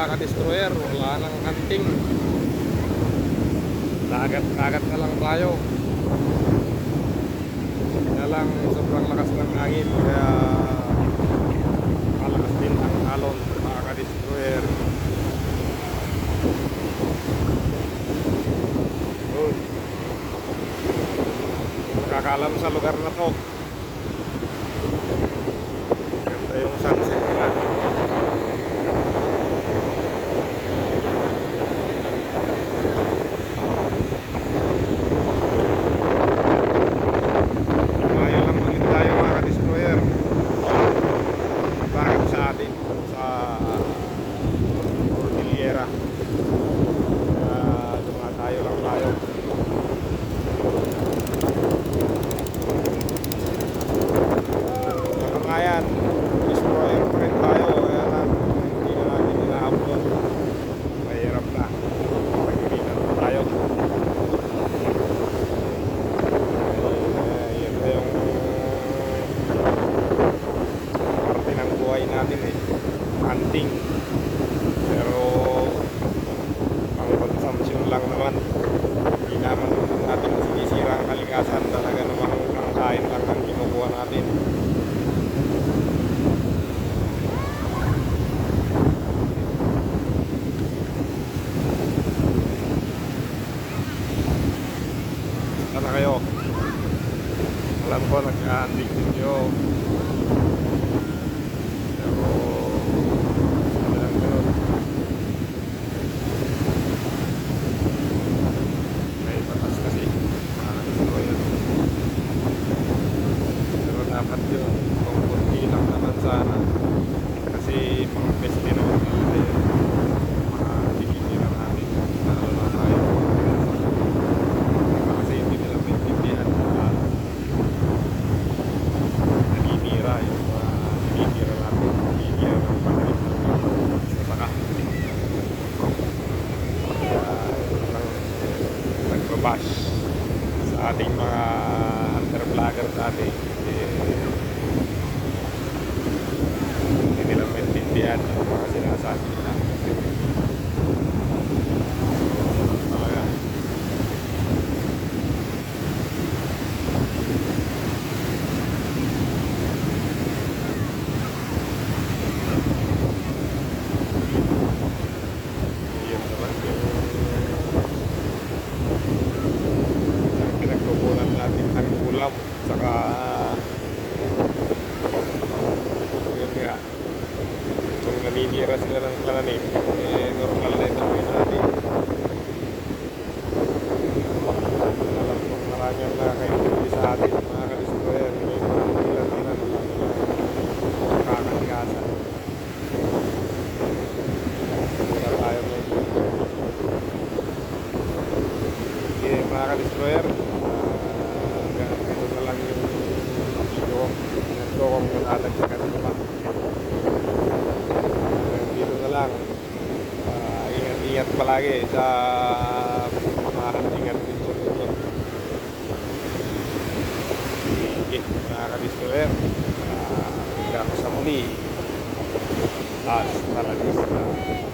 mga ka-destroyer, wala nang hunting. Dagat na lang tayo. Kaya lang sobrang lakas ng hangin, kaya malakas din ang alon mga ka-destroyer. Nakakaalam sa lugar na to. Ganda yung sunset nila. Mayo lang ulit tayo mga ka-destroyer. Bakit sa atin sa Cordillera. Tayo lang tayo. Ayan, destroyer pa rin tayo, kaya lang hindi na natin ina-upload. Mahirap na, pag-ibigan na tayo. Yan na yung parte ng buhay natin hunting. Pero pang consumption lang naman, hindi naman natin sinisira ang kalikasan. Talaga namang pangkain lang ang kinukuha natin. Sana kayo, alam ko nag-aandig ninyo, pero walang ganun. May batas kasi nakakastroyan, pero dapat yun kung kunti lang naman sana, kasi mga peste naman talaga yun, mga tinitira natin, lalo na tayo. Bash sa ating mga hunter vlogger dati, hindi nila maintindihan yung mga sinasabi nila. Talaga yun naman yung pinagkukunan natin ng ulam, saka yun nga, kung naninira sila ng pananim, normal na ito natin. Alam kong marami ang nakakaintindi sa atin mga ka-destroyer, may mga ilan-ilan lang nakakaligasan. Wala tayo mga ka-destroyer, ganito na lang yung video ko kung nalalagsagan ko pa. Dito na lang, ingat-ingat palagi sa mga huntingan dito. Sige mga ka-destroyer, hanggang sa muli, hasta la vista.